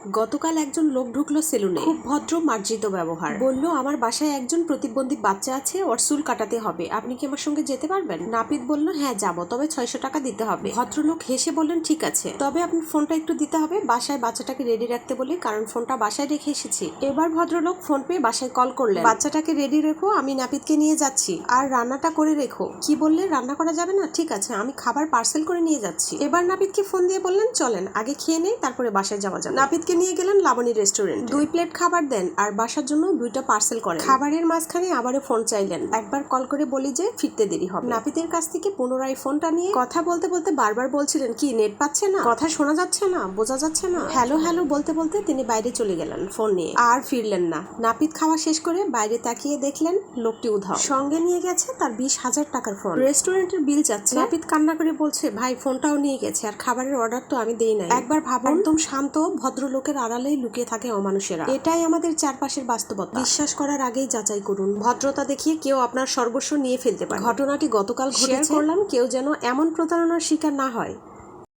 গতকাল একজন লোক ঢুকলো সেলুনে, খুব ভদ্র মার্জিত ব্যবহার। বলল, আমার বাসায় একজন প্রতিবন্ধী বাচ্চা আছে, ওর চুল কাটাতে হবে, আপনি কি আমার সঙ্গে যেতে পারবেন? নাপিত বলল, হ্যাঁ যাবো, তবে 600 টাকা দিতে হবে। ভদ্রলোক হেসে বললেন, ঠিক আছে, তবে আপনার ফোনটা একটু দিতে হবে, বাসায় বাচ্চাটাকে রেডি রাখতে বলি, কারণ ফোনটা বাসায় রেখে এসেছি। এবার ভদ্রলোক ফোন পেয়ে বাসায় কল করলেন, বাচ্চাটাকে রেডি রেখো, আমি নাপিতকে নিয়ে যাচ্ছি, আর রান্নাটা করে রেখো। কি বললে, রান্না করা যাবে না? ঠিক আছে, আমি খাবার পার্সেল করে নিয়ে যাচ্ছি। এবার নাপিতকে ফোন দিয়ে বললেন, চলেন আগে খেয়ে নেই, তারপরে বাসায় যাওয়া যাবে। নাপিতকে নিয়ে গেলেন লাবণী রেস্টুরেন্ট, 2 প্লেট খাবার দেন আর বাসার জন্য 2টা পার্সেল করেন। খাবারের মাঝখানে আবারও ফোন চাইলেন, একবার কল করে বলি যে ফিরতে দেরি হবে। নাপিতের কাছ থেকে পুনরায় ফোনটা নিয়ে কথা বলতে বলতে বারবার বলছিলেন, কি নেট পাচ্ছে না, কথা শোনা যাচ্ছে না, বোঝা যাচ্ছে না। হ্যালো হ্যালো বলতে বলতে তিনি বাইরে চলে গেলেন ফোন নিয়ে, আর ফিরলেন না। নাপিত খাওয়া শেষ করে বাইরে তাকিয়ে দেখলেন লোকটি উধাও, সঙ্গে নিয়ে গেছে তার 20,000 টাকার ফোন। রেস্টুরেন্টের বিল যাচ্ছে। নাপিত কান্না করে বলছে, ভাই ফোনটাও নিয়ে গেছে, আর খাবারের অর্ডার তো আমি দেই নাই। একবার ভাবুন, একদম শান্ত ভদ্রলোকের আড়ালেই লুকিয়ে থাকে অমানুষেরা। এটাই আমাদের চারপাশের বাস্তবতা। বিশ্বাস করার আগেই যাচাই করুন। ভদ্রতা দেখিয়ে কেউ আপনার সর্বস্ব নিয়ে ফেলতে পারে। ঘটনাটি গতকাল ঘটেছে, শেয়ার করলাম, কেউ যেন এমন প্রতারণার শিকার না হয়।